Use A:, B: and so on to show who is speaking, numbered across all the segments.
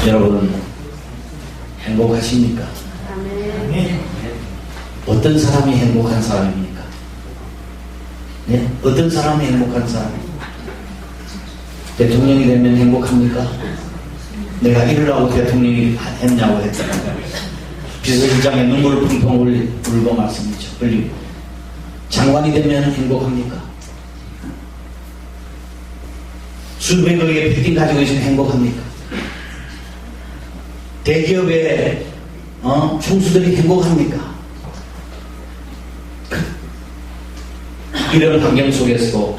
A: 여러분 행복하십니까?
B: 아멘.
A: 어떤 사람이 행복한 사람입니까? 네? 어떤 사람이 행복한 사람입니까? 대통령이 되면 행복합니까? 내가 이러라고 대통령이 했냐고 했잖아요. 비서실장에 눈물을 펑펑 울고 말씀이죠. 흘리고. 장관이 되면 행복합니까? 수백억의 빌딩 가지고 있으면 행복합니까? 대기업의 총수들이 행복합니까? 이런 환경 속에서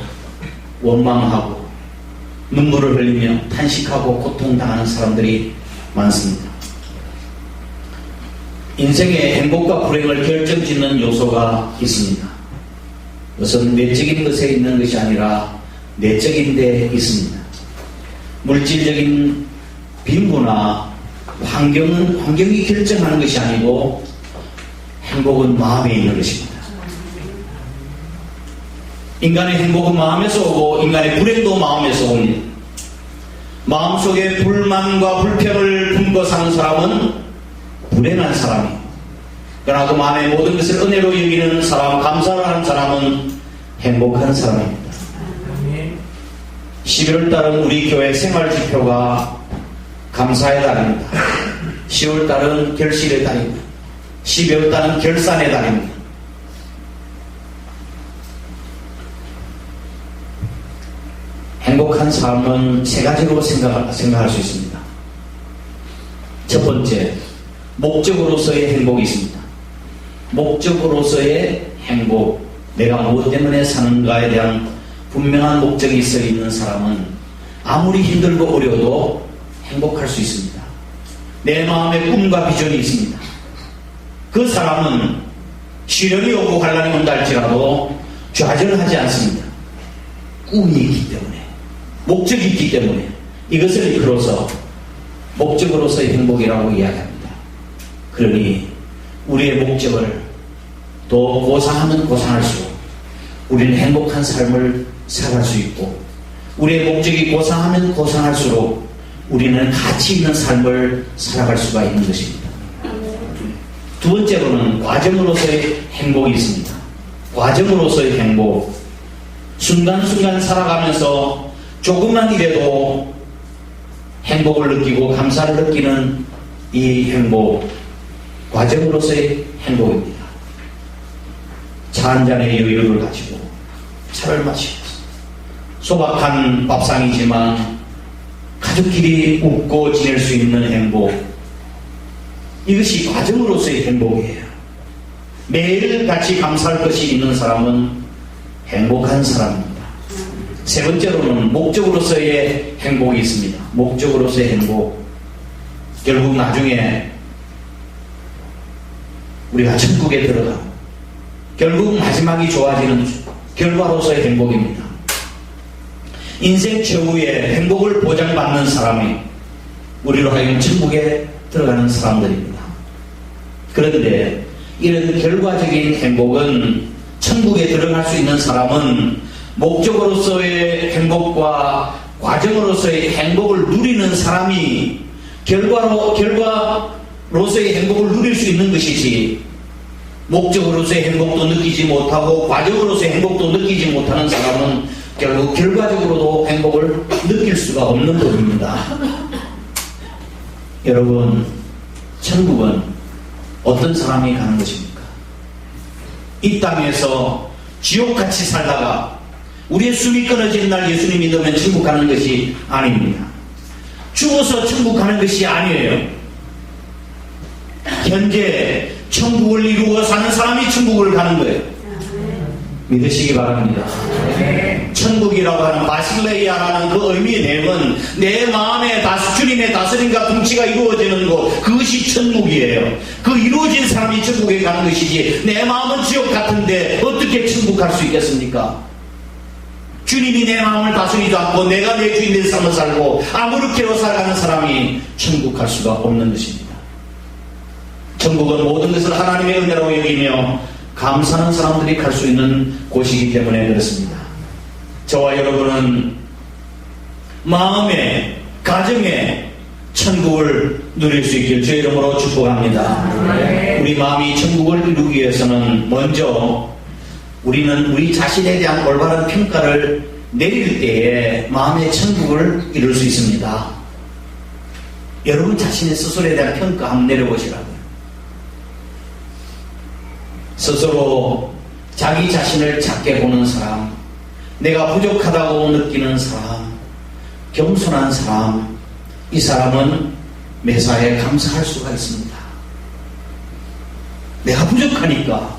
A: 원망하고 눈물을 흘리며 탄식하고 고통당하는 사람들이 많습니다. 인생의 행복과 불행을 결정짓는 요소가 있습니다. 그것은 외적인 것에 있는 것이 아니라 내적인 데 있습니다. 물질적인 빈부나 환경이 결정하는 것이 아니고 행복은 마음에 있는 것입니다. 인간의 행복은 마음에서 오고 인간의 불행도 마음에서 옵니다. 마음속에 불만과 불평을 품고 사는 사람은 불행한 사람이에요. 그러나 그 마음의 모든 것을 은혜로 여기는 사람, 감사를 하는 사람은 행복한 사람입니다. 11월 달은 우리 교회 생활지표가 감사의 달입니다. 10월 달은 결실의 달입니다. 12월 달은 결산의 달입니다. 행복한 삶은 세 가지로 생각할 수 있습니다. 첫 번째, 목적으로서의 행복이 있습니다. 목적으로서의 행복, 내가 무엇 때문에 사는가에 대한 분명한 목적이 있어 있는 사람은 아무리 힘들고 어려워도 행복할 수 있습니다. 내 마음에 꿈과 비전이 있습니다. 그 사람은 시련이 오고 환난이 온다 할지라도 좌절하지 않습니다. 꿈이 있기 때문에, 목적이 있기 때문에 이것을 이끌어서 목적으로서의 행복이라고 이야기합니다. 그러니 우리의 목적을 또 고상하면 고상할수록 우리는 행복한 삶을 살아갈 수 있고, 우리의 목적이 고상하면 고상할수록 우리는 가치 있는 삶을 살아갈 수가 있는 것입니다. 두 번째로는 과정으로서의 행복이 있습니다. 과정으로서의 행복, 순간순간 살아가면서 조금만 일해도 행복을 느끼고 감사를 느끼는 이 행복, 과정으로서의 행복입니다. 차 한 잔의 여유를 가지고 차를 마시면서 소박한 밥상이지만 가족끼리 웃고 지낼 수 있는 행복, 이것이 과정으로서의 행복이에요. 매일 같이 감사할 것이 있는 사람은 행복한 사람입니다. 세 번째로는 목적으로서의 행복이 있습니다. 목적으로서의 행복, 결국 나중에 우리가 천국에 들어가고 결국 마지막이 좋아지는 결과로서의 행복입니다. 인생 최후의 행복을 보장받는 사람이 우리로 하여금 천국에 들어가는 사람들입니다. 그런데 이런 결과적인 행복은, 천국에 들어갈 수 있는 사람은 목적으로서의 행복과 과정으로서의 행복을 누리는 사람이 결과로서의 행복을 누릴 수 있는 것이지, 목적으로서의 행복도 느끼지 못하고 과정으로서의 행복도 느끼지 못하는 사람은 결국 결과적으로도 행복을 느낄 수가 없는 것입니다. 여러분, 천국은 어떤 사람이 가는 것입니까? 이 땅에서 지옥같이 살다가 우리의 숨이 끊어지는 날 예수님 믿으면 천국 가는 것이 아닙니다. 죽어서 천국 가는 것이 아니에요. 현재 천국을 이루어 사는 사람이 천국을 가는 거예요. 믿으시기 바랍니다. 천국이라고 하는 바실레이아라는 그 의미의 내용은 내 마음에 주님의 다스림과 통치가 이루어지는 것, 그것이 천국이에요. 그 이루어진 사람이 천국에 가는 것이지, 내 마음은 지옥 같은데 어떻게 천국 갈 수 있겠습니까? 주님이 내 마음을 다스리지 않고 내가 내 주인의 삶을 살고 아무렇게로 살아가는 사람이 천국 갈 수가 없는 것입니다. 천국은 모든 것을 하나님의 은혜로 여기며 감사하는 사람들이 갈 수 있는 곳이기 때문에 그렇습니다. 저와 여러분은 마음에, 가정에, 천국을 누릴 수 있길 주의 이름으로 축복합니다. 우리 마음이 천국을 이루기 위해서는 먼저 우리는 우리 자신에 대한 올바른 평가를 내릴 때에 마음의 천국을 이룰 수 있습니다. 여러분 자신의 스스로에 대한 평가 한번 내려보시라고요. 스스로 자기 자신을 작게 보는 사람, 내가 부족하다고 느끼는 사람, 겸손한 사람, 이 사람은 매사에 감사할 수가 있습니다. 내가 부족하니까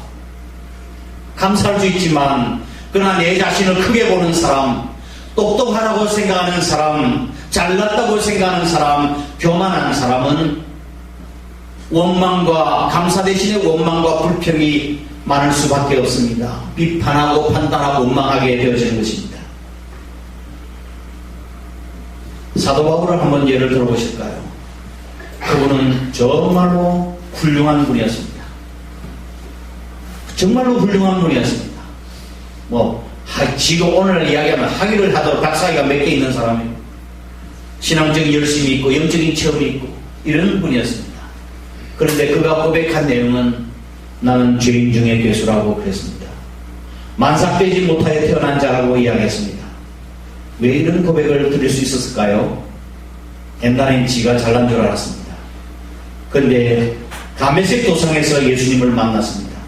A: 감사할 수 있지만, 그러나 내 자신을 크게 보는 사람, 똑똑하다고 생각하는 사람, 잘났다고 생각하는 사람, 교만한 사람은 원망과 감사 대신에 원망과 불평이 많을 수밖에 없습니다. 비판하고 판단하고 원망하게 되어지는 것입니다. 사도 바울을 한번 예를 들어보실까요? 그분은 정말로 훌륭한 분이었습니다. 정말로 훌륭한 분이었습니다. 지금 오늘 이야기하면 학위를 하도록 박사학위가 몇 개 있는 사람이에요. 신앙적인 열심이 있고 영적인 체험이 있고 이런 분이었습니다. 그런데 그가 고백한 내용은 나는 죄인 중에 괴수라고 그랬습니다. 만삭되지 못하여 태어난 자라고 이야기했습니다. 왜 이런 고백을 드릴 수 있었을까요? 옛날엔 지가 잘난 줄 알았습니다. 그런데 다메섹 도상에서 예수님을 만났습니다.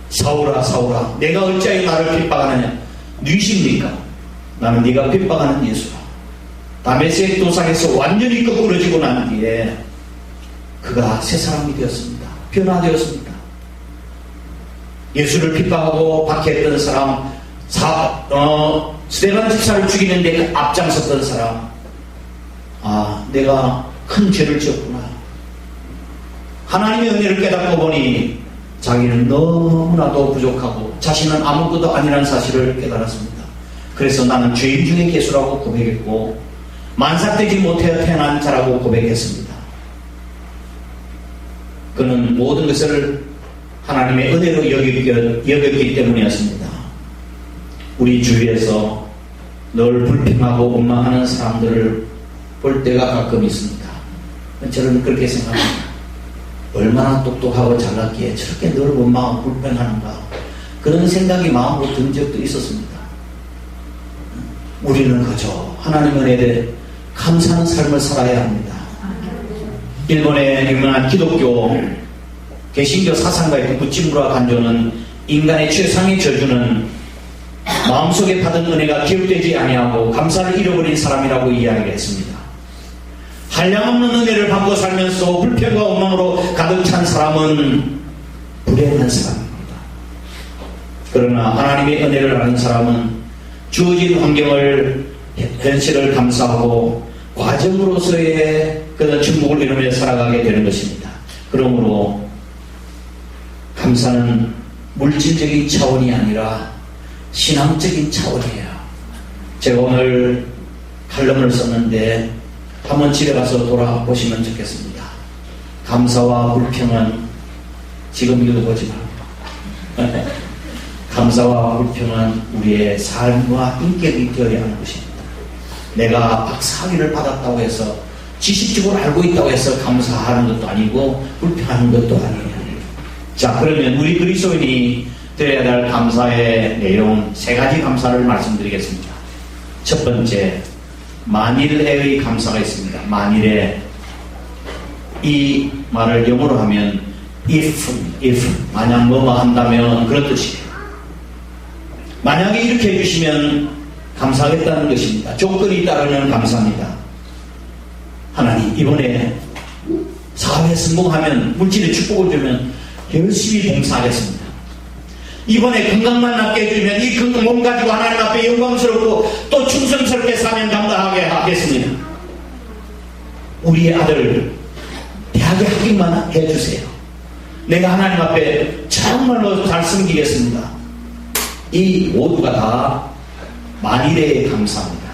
A: 사울아 사울아 내가 어찌하여 나를 핍박하느냐? 누이십니까? 나는 네가 핍박하는 예수라. 다메섹 도상에서 완전히 거꾸러지고 난 뒤에 그가 새 사람이 되었습니다. 변화되었습니다. 예수를 핍박하고 박해했던 사람, 스데반 집사를 죽이는데 앞장섰던 사람, 내가 큰 죄를 지었구나. 하나님의 은혜를 깨닫고 보니 자기는 너무나도 부족하고 자신은 아무것도 아니라는 사실을 깨달았습니다. 그래서 나는 죄인 중에 괴수라고 고백했고 만삭되지 못해 태어난 자라고 고백했습니다. 그는 모든 것을 하나님의 은혜로 여겼기 때문이었습니다. 우리 주위에서 늘 불평하고 원망하는 사람들을 볼 때가 가끔 있습니다. 저는 그렇게 생각합니다. 얼마나 똑똑하고 잘났기에 저렇게 늘 원망하고 불평하는가, 그런 생각이 마음으로 든 적도 있었습니다. 우리는 그저 하나님 은혜에 감사하는 삶을 살아야 합니다. 일본의 유명한 기독교 개신교 사상가의 구찌무라 간조는 인간의 최상의 저주는 마음속에 받은 은혜가 기억되지 아니하고 감사를 잃어버린 사람이라고 이야기를 했습니다. 한량없는 은혜를 받고 살면서 불평과 원망으로 가득 찬 사람은 불행한 사람입니다. 그러나 하나님의 은혜를 아는 사람은 주어진 환경을, 현실을 감사하고 과정으로서의 그런 축복을 이루며 살아가게 되는 것입니다. 그러므로 감사는 물질적인 차원이 아니라 신앙적인 차원이에요. 제가 오늘 칼럼을 썼는데 한번 집에 가서 돌아보시면 좋겠습니다. 감사와 불평은, 지금 읽어보지 말고 감사와 불평은 우리의 삶과 인격이 되어야 하는 것입니다. 내가 박사학위를 받았다고 해서 지식적으로 알고 있다고 해서 감사하는 것도 아니고 불평하는 것도 아니에요. 자, 그러면 우리 그리스도인이 되어야 될 감사의 내용 3가지 감사를 말씀드리겠습니다. 첫 번째, 만일의 감사가 있습니다. 만일에, 이 말을 영어로 하면 if 만약 뭐뭐 한다면 그런 뜻이에요. 만약에 이렇게 해주시면 감사하겠다는 것입니다. 조건이 따르면 감사합니다. 하나님, 이번에 사업에 성공하면, 물질의 축복을 주면 열심히 봉사하겠습니다. 이번에 건강만 낫게 해주면 이 건강 몸 가지고 하나님 앞에 영광스럽고 또 충성스럽게 사명 감당하게 하겠습니다. 우리의 아들 대학에 합격만 해주세요. 내가 하나님 앞에 정말로 잘 섬기겠습니다. 이 모두가 다 만일의 감사입니다.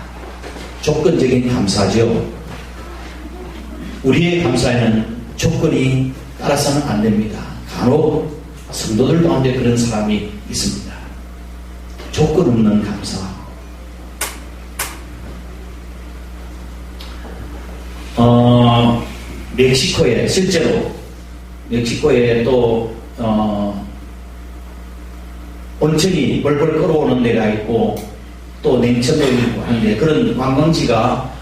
A: 조건적인 감사죠. 우리의 감사에는 조건이 따라서는 안 됩니다. 간혹 성도들 가운데 그런 사람이 있습니다. 조건 없는 감사. 멕시코에 실제로 멕시코에 또 온천이 벌벌 끓어오는 데가 있고 또 냉천도 있고 하는데 그런 관광지가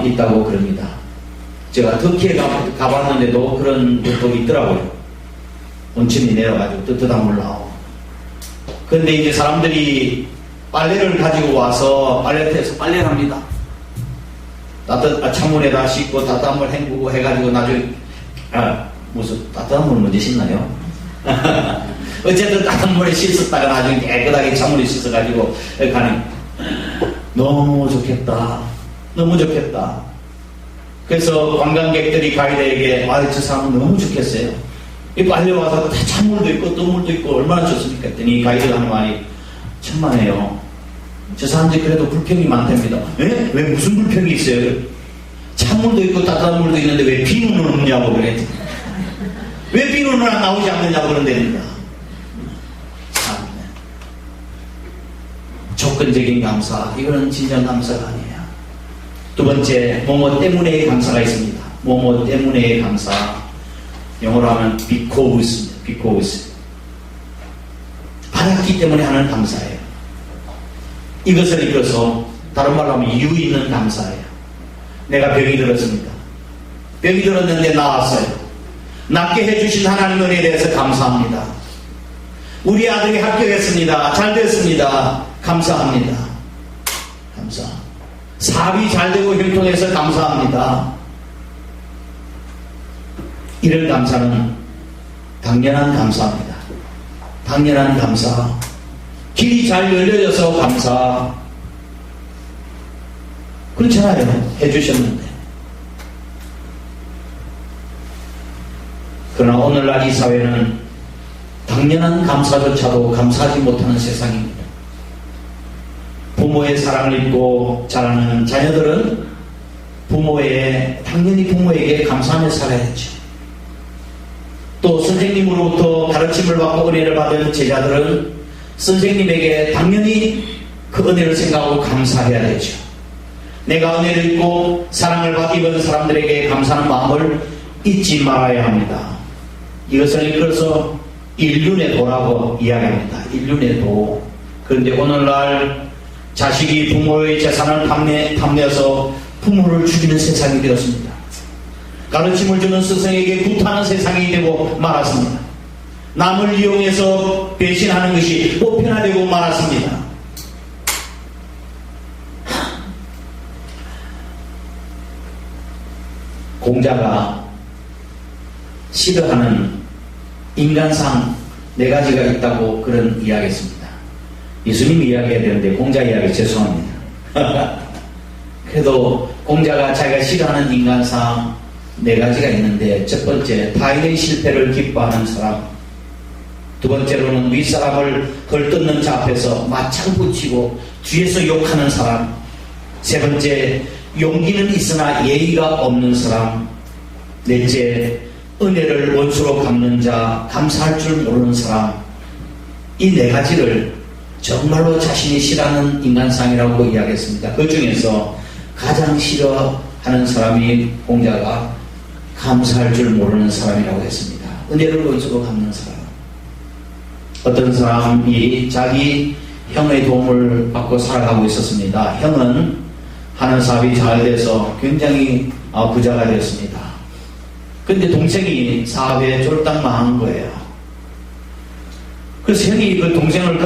A: 있다고 그럽니다. 제가 터키에 가봤는데도 그런 것도 있더라고요. 온천이 내려가지고 뜨뜻한 물 나오고. 그런데 이제 사람들이 빨래를 가지고 와서 빨래터에서 빨래를 합니다. 찬물에다 씻고 따뜻한 물 헹구고 해가지고 나중에 무슨 따뜻한 물 먼저 씻나요? 어쨌든 따뜻한 물에 씻었다가 나중에 깨끗하게 찬물에 씻어가지고 가는. 너무 좋겠다. 너무 좋겠다. 그래서 관광객들이 가이드에게 저 사람은 너무 좋겠어요. 이 빨리 와서 다 찬물도 있고 뜬물도 있고 얼마나 좋습니까? 했더니 가이드가 하는 말이 천만에요. 저 사람들이 그래도 불평이 많답니다. 왜 무슨 불평이 있어요? 찬물도 있고 따뜻한 물도 있는데 왜 비누는 없냐고 그랬더니 왜 비누는 나오지 않느냐고 그런답니다. 참, 조건적인 감사, 이거는 진정 감사가 아니에요. 두 번째, 뭐뭐 때문에의 감사가 있습니다. 뭐뭐 때문에의 감사, 영어로 하면 because, 받았기 때문에 하는 감사예요. 이것을 이뤄서 다른 말로 하면 이유 있는 감사예요. 내가 병이 들었습니다. 병이 들었는데 나았어요. 낫게 해주신 하나님 은혜에 대해서 감사합니다. 우리 아들이 합격했습니다. 잘 됐습니다. 감사합니다. 감사. 사업이 잘 되고 형통해서 감사합니다. 이런 감사는 당연한 감사입니다. 당연한 감사. 길이 잘 열려져서 감사. 그렇잖아요. 해주셨는데. 그러나 오늘날 이 사회는 당연한 감사조차도 감사하지 못하는 세상입니다. 부모의 사랑을 입고 자라는 자녀들은 당연히 부모에게 감사하며 살아야죠. 또 선생님으로부터 가르침을 받고 은혜를 받은 제자들은 선생님에게 당연히 그 은혜를 생각하고 감사해야 되죠. 내가 은혜를 입고 사랑을 받은 사람들에게 감사하는 마음을 잊지 말아야 합니다. 이것을 이끌어서 인륜의 도라고 이야기합니다. 인륜의 도. 그런데 오늘날 자식이 부모의 재산을 탐내어서 부모를 죽이는 세상이 되었습니다. 가르침을 주는 스승에게 구타하는 세상이 되고 말았습니다. 남을 이용해서 배신하는 것이 보편화되고 말았습니다. 공자가 싫어하는 인간상 4가지가 있다고 그런 이야기했습니다. 예수님이 이야기해야 되는데 공자 이야기 죄송합니다. 그래도 공자가 자기가 싫어하는 인간상 4가지가 있는데, 첫 번째, 타인의 실패를 기뻐하는 사람. 두 번째로는 윗사람을 헐뜯는 자 앞에서 맞창 붙이고 뒤에서 욕하는 사람. 세 번째, 용기는 있으나 예의가 없는 사람. 넷째, 은혜를 원수로 갚는 자, 감사할 줄 모르는 사람. 이 4가지를 정말로 자신이 싫어하는 인간상이라고 이야기했습니다. 그 중에서 가장 싫어하는 사람이 공자가 감사할 줄 모르는 사람이라고 했습니다. 은혜를 원수로 갚는 사람. 어떤 사람이 자기 형의 도움을 받고 살아가고 있었습니다. 형은 하는 사업이 잘 돼서 굉장히 부자가 되었습니다. 근데 동생이 사업에 쫄딱 망한 거예요. 그래서 형이 그 동생을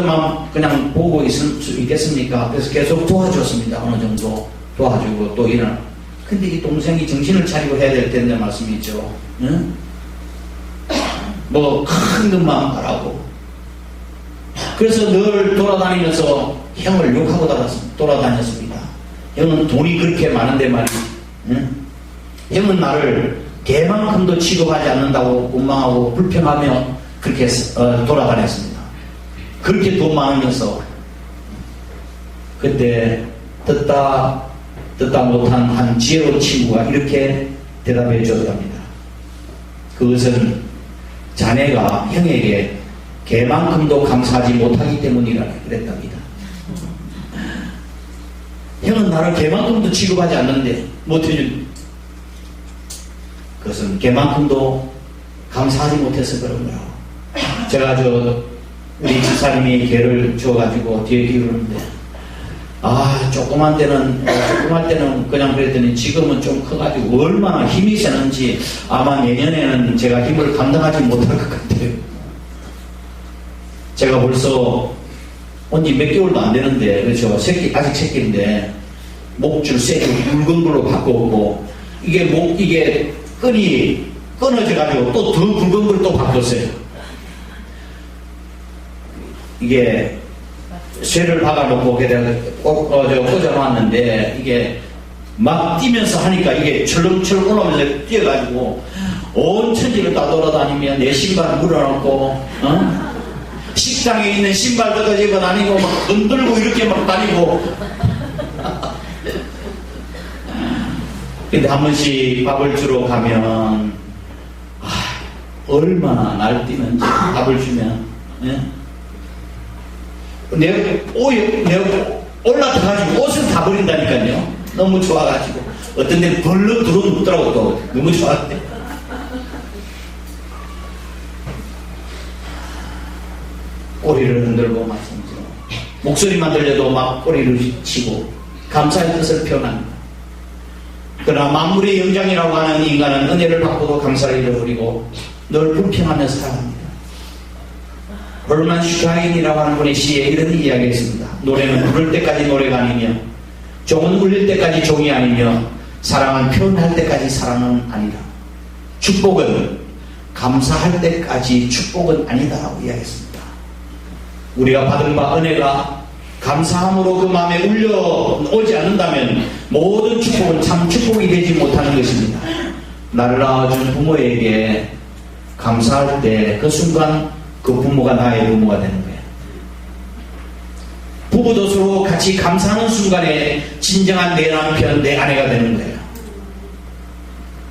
A: 그냥 보고 있을 수 있겠습니까? 그래서 계속 도와줬습니다. 어느 정도 도와주고 또 일어나. 근데 이 동생이 정신을 차리고 해야 될 텐데 말씀이죠. 응? 뭐 큰 것만 바라고. 그래서 늘 돌아다니면서 형을 욕하고 돌아다녔습니다. 형은 돈이 그렇게 많은데 말이지. 응? 형은 나를 개만큼도 취급하지 않는다고 원망하고 불평하며 그렇게 돌아다녔습니다. 그렇게 돈 많으면서 그때 듣다 못한 한 지혜로운 친구가 이렇게 대답해 주었답니다. 그것은 자네가 형에게 개만큼도 감사하지 못하기 때문이라 그랬답니다. 형은 나를 개만큼도 취급하지 않는데 못해준. 그것은 걔만큼도 감사하지 못해서 그런 거예요. 제가 우리 집사님이 개를 줘가지고 뒤에 기르는데, 조그만 때는 그냥 그랬더니 지금은 좀 커가지고 얼마나 힘이 세는지 아마 내년에는 제가 힘을 감당하지 못할 것 같아요. 제가 벌써 온지 몇 개월도 안 되는데, 그렇죠? 아직 새끼인데, 목줄 세게 굵은 걸로 바꿨고, 이게 끈이 끊어져가지고 또 더 굵은 걸 또 바꿨어요. 이게 쇠를 박아놓고 꽂아놨는데, 이게 막 뛰면서 하니까 이게 철렁철렁 올라오면서 뛰어가지고 온 천지를 다 돌아다니면 내 신발 물어놓고, 식당에 있는 신발도 가지고 다니고 막 흔들고 이렇게 막 다니고. 근데 한 번씩 밥을 주러 가면 얼마나 날뛰는지 밥을 주면, 내가 올라타가지고 옷을 다 버린다니까요. 너무 좋아가지고 어떤 데는 벌렁 들어눕더라고. 또 너무 좋았대. 꼬리를 흔들고 말씀드려, 목소리만 들려도 막 꼬리를 치고 감사의 뜻을 표현합니다. 그러나 만물의 영장이라고 하는 인간은 은혜를 받고도 감사를 잃어버리고 늘 불평하며 살아갑니다. 헐만 슈타인이라고 하는 분의 시에 이런 이야기가 있습니다. 노래는 부를 때까지 노래가 아니며, 종은 울릴 때까지 종이 아니며, 사랑은 표현할 때까지 사랑은 아니다. 축복은 감사할 때까지 축복은 아니다라고 이야기했습니다. 우리가 받은 바 은혜가 감사함으로 그 마음에 울려오지 않는다면 모든 축복은 참 축복이 되지 못하는 것입니다. 나를 낳아준 부모에게 감사할 때 그 순간 그 부모가 나의 부모가 되는 거예요. 부부도 서로 같이 감사하는 순간에 진정한 내 남편, 내 아내가 되는 거예요.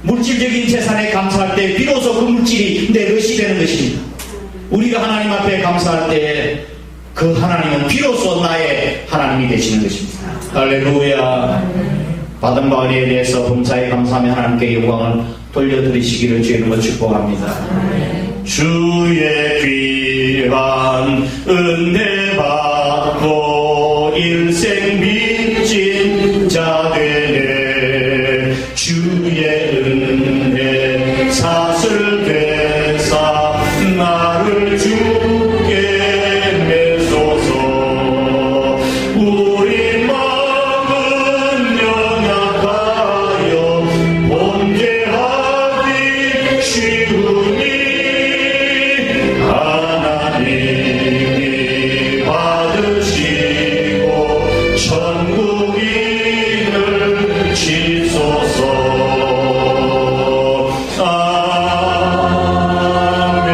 A: 물질적인 재산에 감사할 때 비로소 그 물질이 내 것이 되는 것입니다. 우리가 하나님 앞에 감사할 때 그 하나님은 비로소 나의 하나님이 되시는 것입니다. 할렐루야. 받은 바 은혜에 대해서 범사에 감사하며 하나님께 영광을 돌려드리시기를 주의 이름으로 축복합니다. 주의 귀한 은혜 받고 일생 빚진 자 되네. 주의 은혜 사슬 되사 나를 주게 매소서. 우리 마음은 연약하여 범죄하기 쉬우니 하나님이 받으시고 천국인을 치소서. 아멘.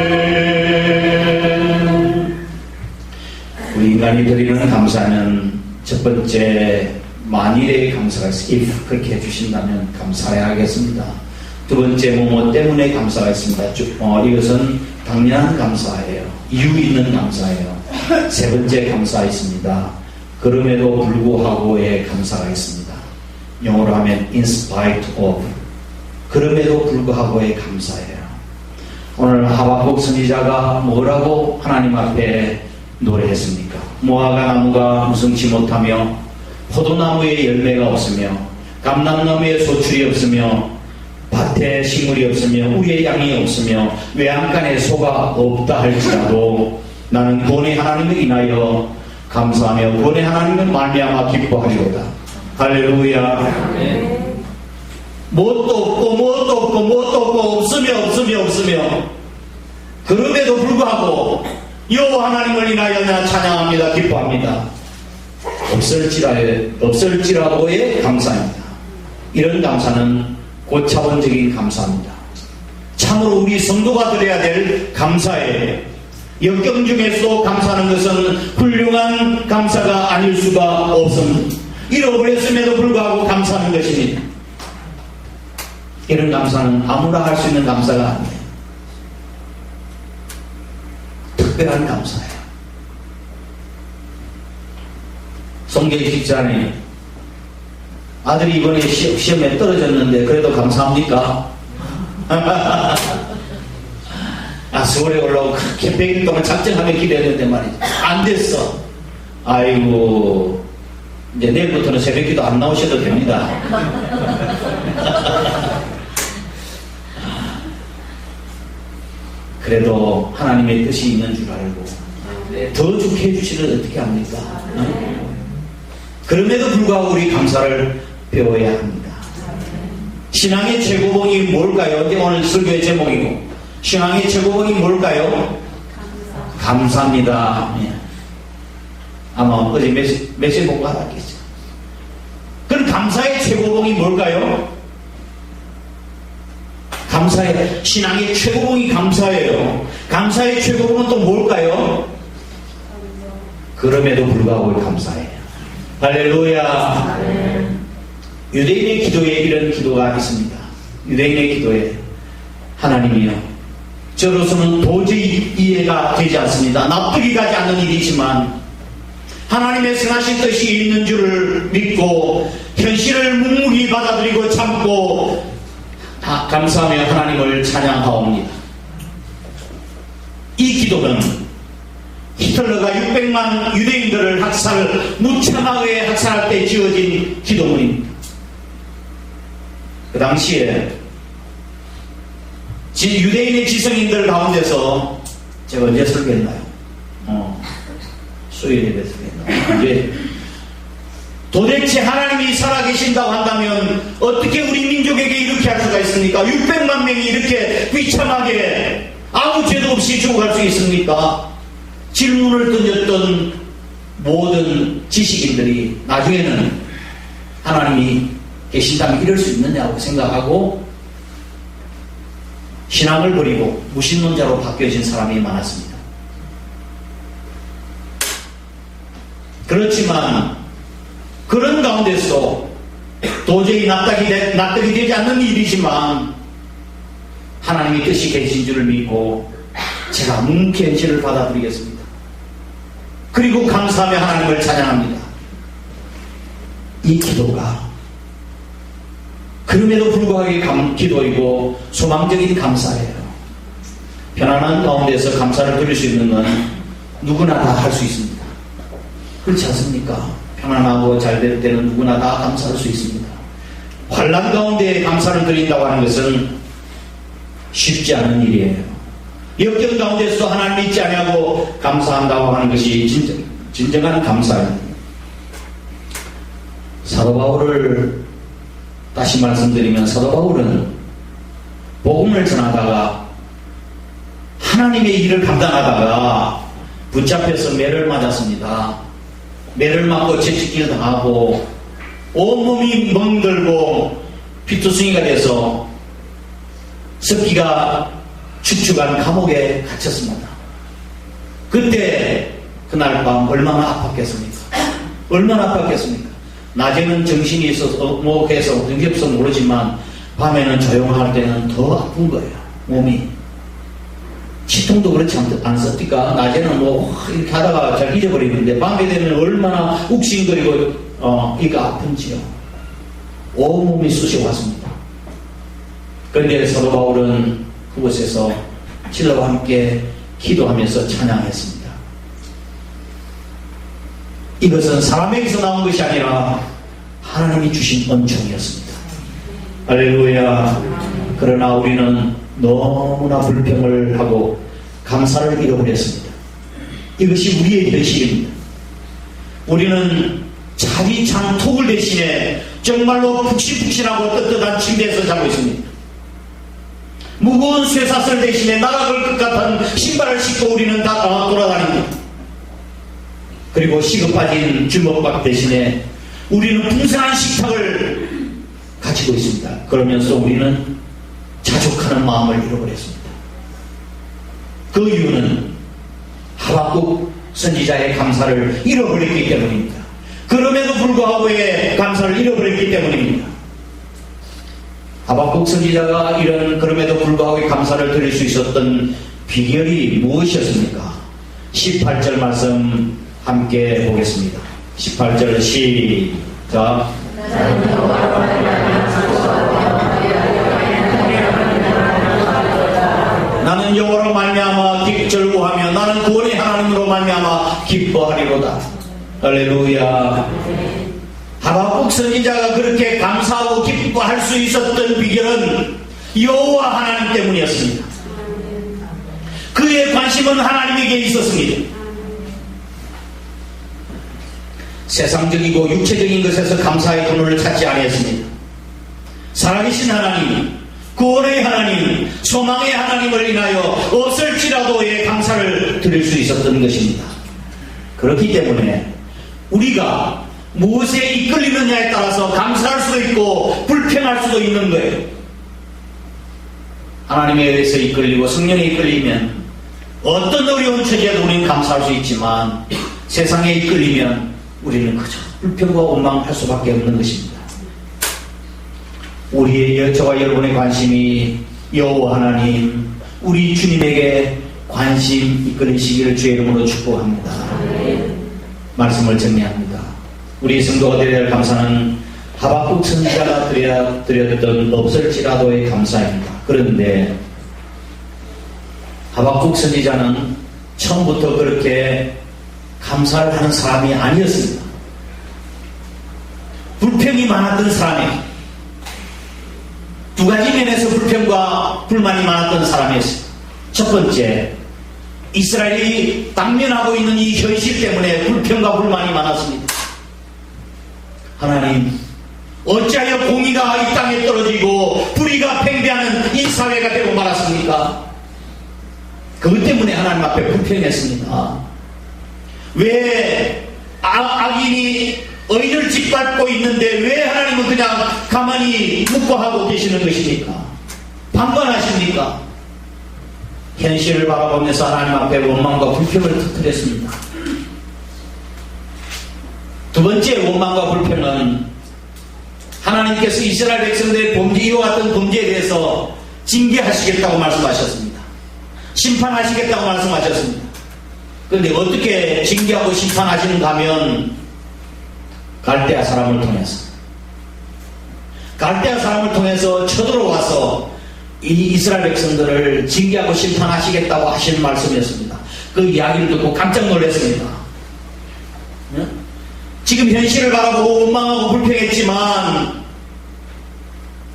A: 우리 인간이 드리는 감사는 첫 번째, 만일의 감사가 있습니다. if 그렇게 해주신다면 감사해야겠습니다. 두 번째, 뭐뭐 때문에 감사가 있습니다. 이것은 당연한 감사예요. 이유 있는 감사예요. 세 번째 감사가 있습니다. 그럼에도 불구하고의 감사가 있습니다. 영어로 하면 in spite of. 그럼에도 불구하고의 감사예요. 오늘 하박국 선지자가 뭐라고 하나님 앞에 노래했습니까? 무화과 나무가 무성치 못하며 포도나무에 열매가 없으며 감람나무에 소출이 없으며 밭에 식물이 없으며 우리의 양이 없으며 외양간에 소가 없다 할지라도 나는 구원의 하나님을 인하여 감사하며 구원의 하나님을 말미암아 기뻐하리로다. 할렐루야. 무엇도 없고 없으며 그럼에도 불구하고 여호와 하나님을 인하여 나 찬양합니다. 기뻐합니다. 없을지라도의 감사입니다. 이런 감사는 고차원적인 감사입니다. 참으로 우리 성도가 드려야 될 감사예요. 역경 중에서도 감사하는 것은 훌륭한 감사가 아닐 수가 없습니다. 잃어버렸음에도 불구하고 감사하는 것입니다. 이런 감사는 아무나 할 수 있는 감사가 아니에요. 특별한 감사예요. 송계희 집사님, 아들이 이번에 시험에 떨어졌는데 그래도 감사합니까? 서울에 올라오고 그렇게 100일 동안 작정하며 기도했는데 말이죠. 안 됐어. 아이고, 이제 내일부터는 새벽기도 안 나오셔도 됩니다. 그래도 하나님의 뜻이 있는 줄 알고 더 좋게 해주시는 어떻게 합니까? 그럼에도 불구하고 우리 감사를 배워야 합니다. 신앙의 최고봉이 뭘까요? 오늘 설교의 제목이고, 신앙의 최고봉이 뭘까요? 감사입니다. 아마 어제 메시지 보고 알았겠죠. 그럼 감사의 최고봉이 뭘까요? 감사의, 신앙의 최고봉이 감사예요. 감사의 최고봉은 또 뭘까요? 그럼에도 불구하고 감사해요. 할렐루야. 유대인의 기도에 이런 기도가 있습니다. 유대인의 기도에 하나님이요, 저로서는 도저히 이해가 되지 않습니다. 납득이 가지 않는 일이지만 하나님의 선하신 뜻이 있는 줄을 믿고 현실을 묵묵히 받아들이고 참고 감사하며 하나님을 찬양하옵니다. 이 기도는 히틀러가 600만 유대인들을 무참하게 학살할 때 지어진 기도문입니다. 그 당시에 유대인의 지성인들 가운데서, 제가 언제 설교했나요? 수요일에 설교했나요? 도대체 하나님이 살아계신다고 한다면 어떻게 우리 민족에게 이렇게 할 수가 있습니까? 600만 명이 이렇게 비참하게 아무 죄도 없이 죽어갈 수 있습니까? 질문을 던졌던 모든 지식인들이 나중에는 하나님이 계신다면 이럴 수 있느냐고 생각하고 신앙을 버리고 무신론자로 바뀌어진 사람이 많았습니다. 그렇지만 그런 가운데서 도저히 납득이 되지 않는 일이지만 하나님의 뜻이 계신 줄을 믿고 제가 묵묵히 현실을 받아들이겠습니다. 그리고 감사하며 하나님을 찬양합니다. 이 기도가 그럼에도 불구하고 기도이고 소망적인 감사예요. 편안한 가운데서 감사를 드릴 수 있는 건 누구나 다 할 수 있습니다. 그렇지 않습니까? 편안하고 잘 될 때는 누구나 다 감사할 수 있습니다. 환난 가운데 감사를 드린다고 하는 것은 쉽지 않은 일이에요. 역경 가운데서 하나님 믿지 않냐고 감사한다고 하는 것이 진정한 감사입니다. 사도 바울을 다시 말씀드리면, 사도 바울은 복음을 전하다가 하나님의 일을 감당하다가 붙잡혀서 매를 맞았습니다. 매를 맞고 채찍질 당하고 온몸이 멍들고 피투성이가 돼서 습기가 축축한 감옥에 갇혔습니다. 그때 그날 밤 얼마나 아팠겠습니까? 얼마나 아팠겠습니까? 낮에는 정신이 있어서 해서 능력서 모르지만 밤에는 조용할 때는 더 아픈 거예요. 몸이 치통도 그렇지 않습니까? 낮에는 이렇게 하다가 잘 잊어버리는데 밤에 되면 얼마나 욱신거리고 이가 아픈지요. 온몸이 쑤시 왔습니다. 그런데 사도 바울은 그곳에서 진로와 함께 기도하면서 찬양했습니다. 이것은 사람에게서 나온 것이 아니라 하나님이 주신 은총이었습니다. 할렐루야. 그러나 우리는 너무나 불평을 하고 감사를 잃어버렸습니다. 이것이 우리의 현실입니다. 우리는 자기 장토굴 대신에 정말로 푹신푹신하고 떳떳한 침대에서 자고 있습니다. 무거운 쇠사슬 대신에 날아갈 것 같은 신발을 신고 우리는 다 돌아다닙니다. 그리고 시급해진 주먹밥 대신에 우리는 풍성한 식탁을 가지고 있습니다. 그러면서 우리는 자족하는 마음을 잃어버렸습니다. 그 이유는 하박국 선지자의 감사를 잃어버렸기 때문입니다. 그럼에도 불구하고의 감사를 잃어버렸기 때문입니다. 하박국 선지자가 이런 그럼에도 불구하고 감사를 드릴 수 있었던 비결이 무엇이었습니까? 18절 말씀 함께 보겠습니다. 18절 시작. 할렐루야. 하박국 선지자가 그렇게 감사하고 기뻐할 수 있었던 비결은 여호와 하나님 때문이었습니다. 그의 관심은 하나님에게 있었습니다. 세상적이고 육체적인 것에서 감사의 근원을 찾지 아니했습니다. 살아계신 하나님, 구원의 하나님, 소망의 하나님을 인하여 없을지라도의 감사를 드릴 수 있었던 것입니다. 그렇기 때문에 우리가 무엇에 이끌리느냐에 따라서 감사할 수도 있고 불평할 수도 있는 거예요. 하나님에 의해서 이끌리고 성령에 이끌리면 어떤 어려운 처지에도 우리는 감사할 수 있지만 세상에 이끌리면 우리는 그저 불평과 원망할 수밖에 없는 것입니다. 우리의 저와 여러분의 관심이 여호와 하나님, 우리 주님에게 관심 이끌리시기를 주의 이름으로 축복합니다. 말씀을 정리합니다. 우리 성도가 드려야 할 감사는 하박국 선지자가 드렸던 없을지라도의 감사입니다. 그런데 하박국 선지자는 처음부터 그렇게 감사를 하는 사람이 아니었습니다. 불평이 많았던 사람이에요. 두 가지 면에서 불평과 불만이 많았던 사람이었습니다. 첫 번째, 이스라엘이 당면하고 있는 이 현실 때문에 불평과 불만이 많았습니다. 하나님, 어찌하여 공의가 이 땅에 떨어지고 불의가 팽배하는 이 사회가 되고 말았습니까? 그것 때문에 하나님 앞에 불평했습니다. 왜 악인이 의를 짓밟고 있는데 왜 하나님은 그냥 가만히 묵과하고 계시는 것입니까? 방관하십니까? 현실을 바라보면서 하나님 앞에 원망과 불평을 터뜨렸습니다. 두 번째 원망과 불평은 하나님께서 이스라엘 백성들의 이와 같은 범죄에 대해서 징계하시겠다고 말씀하셨습니다. 심판하시겠다고 말씀하셨습니다. 그런데 어떻게 징계하고 심판하시는가 하면 갈대아 사람을 통해서 쳐들어와서 이 이스라엘 백성들을 징계하고 심판하시겠다고 하시는 말씀이었습니다. 그 이야기를 듣고 깜짝 놀랐습니다. 지금 현실을 바라보고 원망하고 불평했지만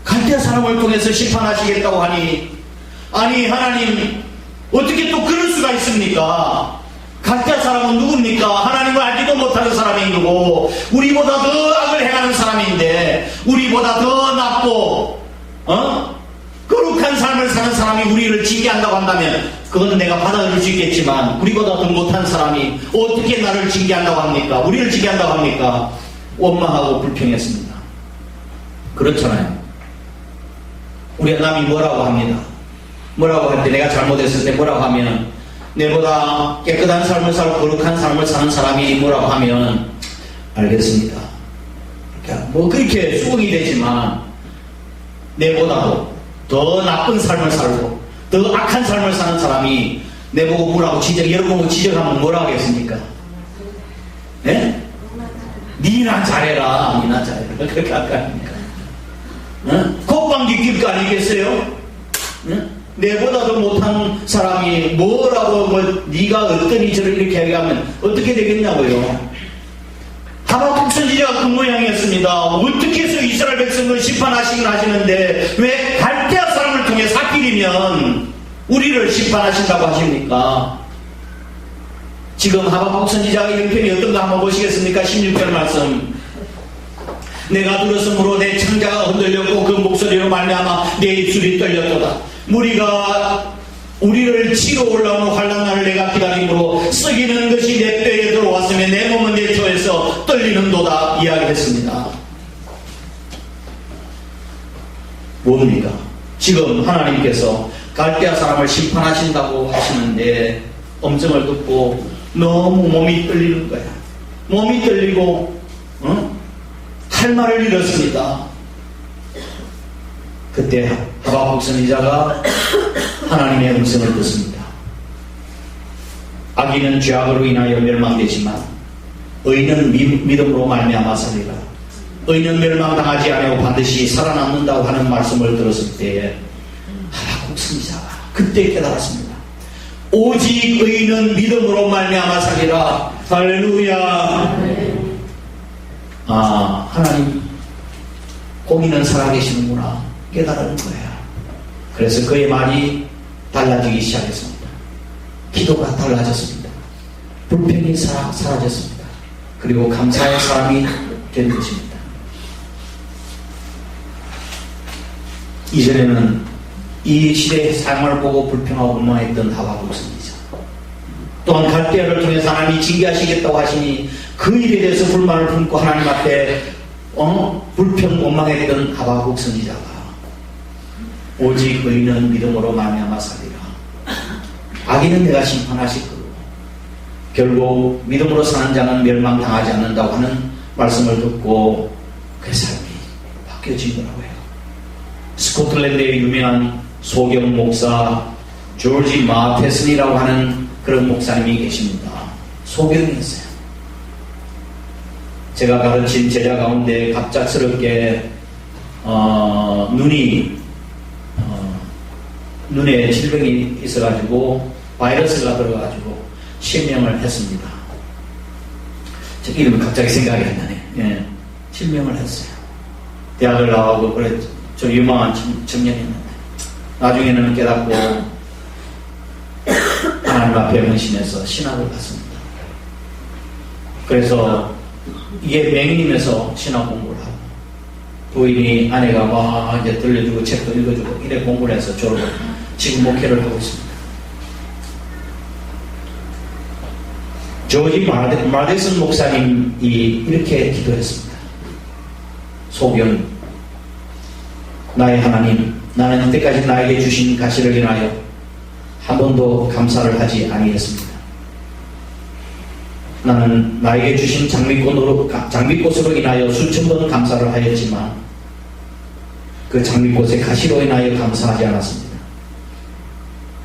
A: 갈대아 사람을 통해서 심판하시겠다고 하니, 아니 하나님 어떻게 또 그럴 수가 있습니까? 갈대아 사람은 누굽니까? 하나님을 알지도 못하는 사람이 누구, 우리보다 더 악을 행하는 사람인데, 우리보다 더 낮고 거룩한 삶을 사는 사람이 우리를 징계한다고 한다면 그건 내가 받아들일 수 있겠지만, 우리보다 더 못한 사람이 어떻게 나를 징계한다고 합니까? 우리를 징계한다고 합니까? 원망하고 불평했습니다. 그렇잖아요. 우리 남이 뭐라고 합니다. 뭐라고 할 때, 내가 잘못했을 때 뭐라고 하면, 내보다 깨끗한 삶을 살고 거룩한 삶을 사는 사람이 뭐라고 하면 알겠습니다. 뭐 그렇게 수긍이 되지만, 내보다도 더 나쁜 삶을 살고 더 악한 삶을 사는 사람이 내보고 뭐라고 여러분 지적하면 뭐라고 하겠습니까? 예? 니나 잘해라, 니나 잘해라. 그렇게 할 거 아닙니까? 콧방귀 낄 거 아니겠어요? 내보다 더 못한 사람이 뭐라고 네가 어떠니 저를 이렇게 얘기하면 어떻게 되겠냐고요. 하박국 선지자가 그 모양이었습니다. 어떻게 해서 이스라엘 백성을 심판하시긴 하시는데 왜 갈대아 사람을 통해 하필이면 우리를 심판하신다고 하십니까? 지금 하박국 선지자의 형편이 어떤가 한번 보시겠습니까? 16절 말씀. 내가 들었으므로 내 창자가 흔들렸고 그 목소리로 말미암아 내 입술이 떨렸도다. 무리가 우리를 치러 올라오는 환난날을 내가 기다림으로 썩이는 것이 내 뼈에 들어왔으며 내 몸은 내 혀에서 떨리는도다 이야기했습니다. 뭡니까? 지금 하나님께서 갈대아 사람을 심판하신다고 하시는데 음성을 듣고 너무 몸이 떨리는 거야. 몸이 떨리고 할 말을 잃었습니다. 그때 하박국 선지자가 하나님의 음성을 듣습니다. 악인은 죄악으로 인하여 멸망되지만 의인은 믿음으로 말미암아 살리라. 의인은 멸망당하지 아니하고 반드시 살아남는다고 하는 말씀을 들었을 때에 하박국 선지자가 그때 깨달았습니다. 오직 의인은 믿음으로 말미암아 살리라. 할렐루야. 하나님 고기는 살아계시는구나 깨달은 거예요. 그래서 그의 말이 달라지기 시작했습니다. 기도가 달라졌습니다. 불평이 사라졌습니다. 그리고 감사의 사람이 된 것입니다. 이전에는 이 시대의 삶을 보고 불평하고 원망했던 하박국 선지자, 또한 갈대아를 통해서 하나님이 징계하시겠다고 하시니 그 일에 대해서 불만을 품고 하나님 앞에 불평 원망했던 하박국 선지자가 오직 의인은 믿음으로 말미암아 살리라. 악인은 내가 심판하실 거고 결국 믿음으로 사는 자는 멸망당하지 않는다고 하는 말씀을 듣고 그 삶이 바뀌어진 거라고 해요. 스코틀랜드의 유명한 소경 목사 조지 마테슨이라고 하는 그런 목사님이 계십니다. 소경이었어요. 제가 가르친 제자 가운데 갑작스럽게 눈에 질병이 있어가지고 바이러스가 들어가지고 실명을 했습니다. 제 이름이 갑자기 생각이 안 나네. 예, 실명을 했어요. 대학을 나오고 그래 좀 유망한 청년이었는데 나중에는 깨닫고 하나님 앞에 헌신해서 신학을 갔습니다. 그래서 이게 맹인임에서 신학 공부를 하고 부인이 아내가 막 이제 들려주고 책도 읽어주고 이래 공부를 해서 졸업을 지금 목회를 하고 있습니다. 조지 마데슨 목사님이 이렇게 기도했습니다. 소경, 나의 하나님, 나는 이때까지 나에게 주신 가시를 인하여 한 번도 감사를 하지 아니했습니다. 나는 나에게 주신 장미꽃으로 인하여 수천 번 감사를 하였지만 그 장미꽃의 가시로 인하여 감사하지 않았습니다.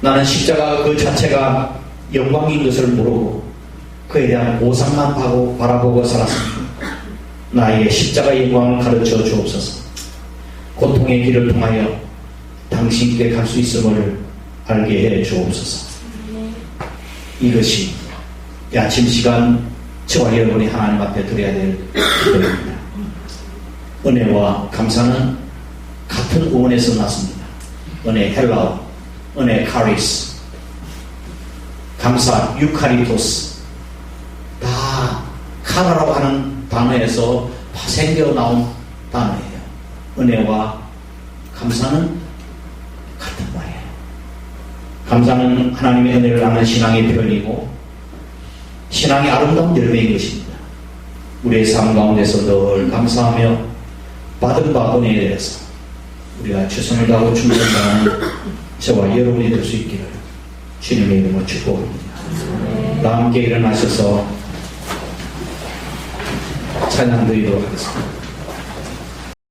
A: 나는 십자가 그 자체가 영광인 것을 모르고 그에 대한 보상만 바라보고 살았습니다. 나에게 십자가의 영광을 가르쳐 주옵소서. 고통의 길을 통하여 당신께 갈 수 있음을 알게 해 주옵소서. 이것이 이 아침 시간 저와 여러분이 하나님 앞에 드려야 될 기도입니다. 은혜와 감사는 같은 어원에서 났습니다. 은혜 헬라어, 은혜 카리스, 감사 유카리토스, 다 카라라고 하는 단어에서 파생되어 나온 단어예요. 은혜와 감사는 같은 말이에요. 감사는 하나님의 은혜를 아는 신앙의 표현이고 신앙의 아름다운 열매인 것입니다. 우리의 삶 가운데서 늘 감사하며 받은 바 은혜에 대해서 우리가 최선을 다하고 충성하는 저와 여러분이 될 수 있기를 주님의 이름으로 축복합니다. 다 함께 일어나셔서 찬양 드리도록 하겠습니다.